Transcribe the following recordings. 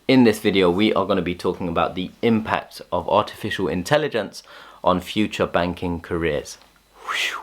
In this video, we are going to be talking about the impact of artificial intelligence on future banking careers. Whew.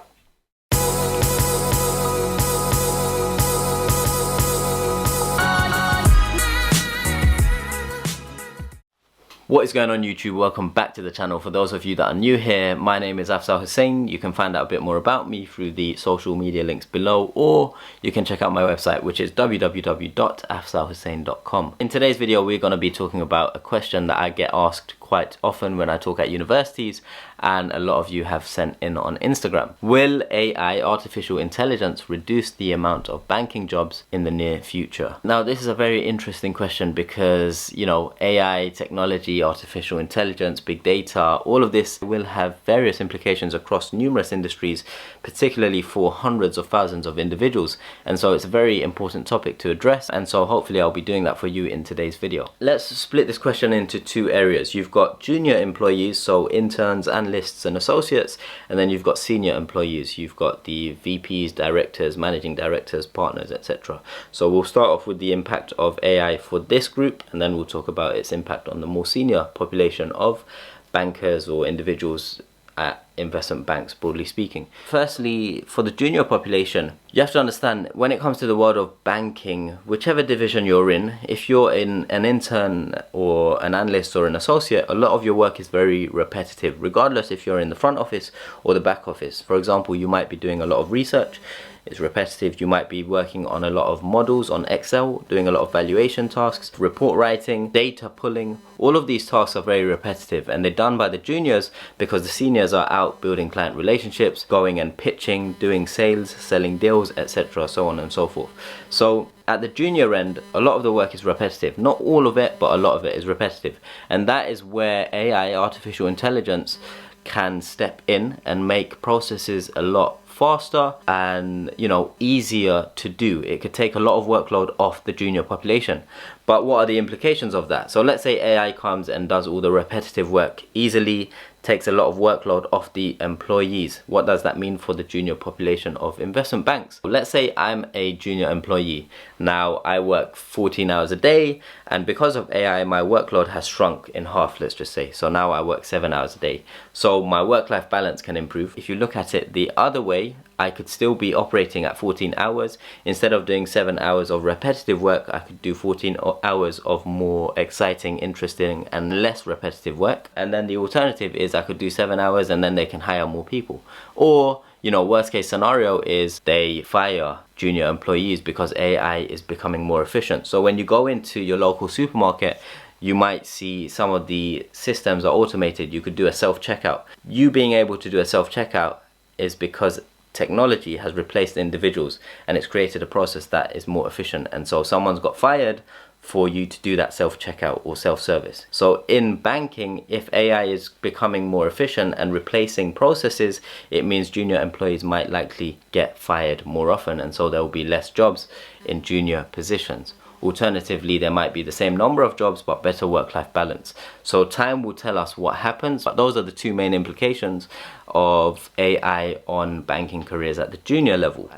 What is going on YouTube? Welcome back to the channel. For those of you that are new here, my name is Afzal Hussain. You can find out a bit more about me through the social media links below, or you can check out my website, which is www.afzalhussain.com. In today's video, we're going to be talking about a question that I get asked quite often when I talk at universities, and a lot of you have sent in on Instagram. Will AI, artificial intelligence, reduce the amount of banking jobs in the near future? Now, this is a very interesting question because, you know, AI, technology, artificial intelligence, big data, all of this will have various implications across numerous industries, particularly for hundreds of thousands of individuals. And so it's a very important topic to address. And so hopefully I'll be doing that for you in today's video. Let's split this question into two areas. You've got junior employees, so interns, analysts and associates, and then you've got senior employees. You've got the VPs, directors, managing directors, partners, etc. So we'll start off with the impact of AI for this group, and then we'll talk about its impact on the more senior population of bankers or individuals at investment banks, broadly speaking. Firstly, for the junior population, you have to understand, when it comes to the world of banking, whichever division you're in, if you're in an intern or an analyst or an associate, a lot of your work is very repetitive, regardless if you're in the front office or the back office. For example, you might be doing a lot of research. It's repetitive. You might be working on a lot of models on Excel, doing a lot of valuation tasks, report writing, data pulling. All of these tasks are very repetitive, and they're done by the juniors because the seniors are out building client relationships, going and pitching, doing sales, selling deals, etc., so on and so forth. So at the junior end, a lot of the work is repetitive. Not all of it, but a lot of it is repetitive. And that is where AI, artificial intelligence, can step in and make processes a lot faster and, you know, easier to do. It could take a lot of workload off the junior population. But what are the implications of that? So let's say AI comes and does all the repetitive work easily, takes a lot of workload off the employees. What does that mean for the junior population of investment banks? Let's say I'm a junior employee. Now I work 14 hours a day, and because of AI, my workload has shrunk in half, let's just say. So now I work 7 hours a day. So my work-life balance can improve. If you look at it the other way, I could still be operating at 14 hours. Instead of doing 7 hours of repetitive work, I could do 14 hours of more exciting, interesting, and less repetitive work. And then the alternative is I could do 7 hours and then they can hire more people. Or, you know, worst case scenario is they fire junior employees because AI is becoming more efficient. So when you go into your local supermarket, you might see some of the systems are automated. You could do a self-checkout. You being able to do a self-checkout is because technology has replaced individuals, and it's created a process that is more efficient. And so someone's got fired for you to do that self-checkout or self-service. So in banking, if AI is becoming more efficient and replacing processes, it means junior employees might likely get fired more often, and so there will be less jobs in junior positions. Alternatively, there might be the same number of jobs but better work-life balance. So time will tell us what happens, but those are the two main implications of AI on banking careers at the junior level.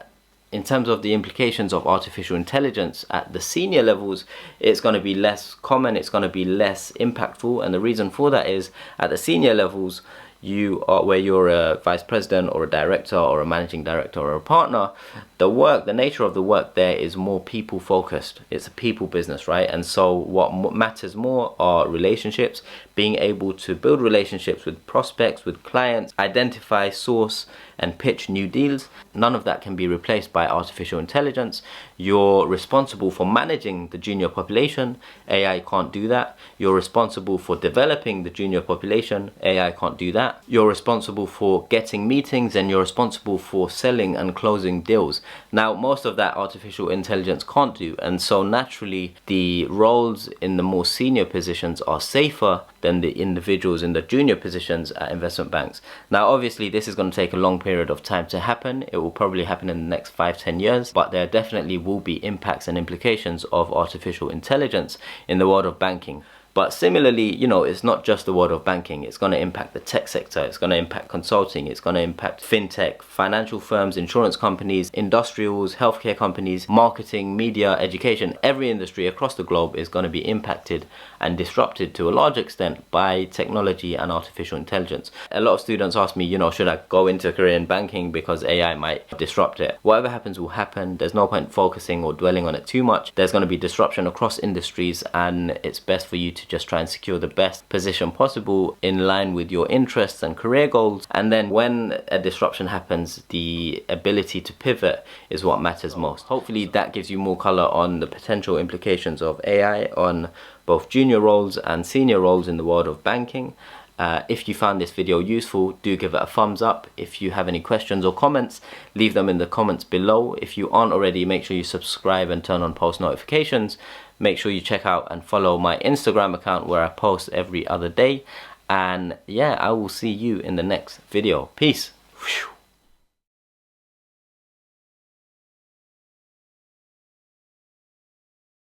In terms of the implications of artificial intelligence at the senior levels, it's going to be less common, it's going to be less impactful, and the reason for that is at the senior levels, where you're a vice president or a director or a managing director or a partner, the nature of the work there is more people focused. It's a people business, right? And so what matters more are relationships, being able to build relationships with prospects, with clients, identify, source and pitch new deals. None of that can be replaced by artificial intelligence. You're responsible for managing the junior population. AI can't do that. You're responsible for developing the junior population. AI can't do that. You're responsible for getting meetings, and you're responsible for selling and closing deals. Now, most of that artificial intelligence can't do, and so naturally the roles in the more senior positions are safer than the individuals in the junior positions at investment banks. Now, obviously, this is going to take a long period of time to happen. It will probably happen in the next 5-10 years, but there definitely will be impacts and implications of artificial intelligence in the world of banking. But similarly, you know, it's not just the world of banking. It's going to impact the tech sector. It's going to impact consulting. It's going to impact fintech, financial firms, insurance companies, industrials, healthcare companies, marketing, media, education. Every industry across the globe is going to be impacted and disrupted to a large extent by technology and artificial intelligence. A lot of students ask me, you know, should I go into a career in banking because AI might disrupt it? Whatever happens will happen. There's no point focusing or dwelling on it too much. There's going to be disruption across industries, and it's best for you to just try and secure the best position possible in line with your interests and career goals. And then when a disruption happens, the ability to pivot is what matters most. Hopefully that gives you more color on the potential implications of AI on both junior roles and senior roles in the world of banking. If you found this video useful, do give it a thumbs up. If you have any questions or comments, leave them in the comments below. If you aren't already, make sure you subscribe and turn on post notifications. Make sure you check out and follow my Instagram account where I post every other day. And yeah, I will see you in the next video. Peace. Whew.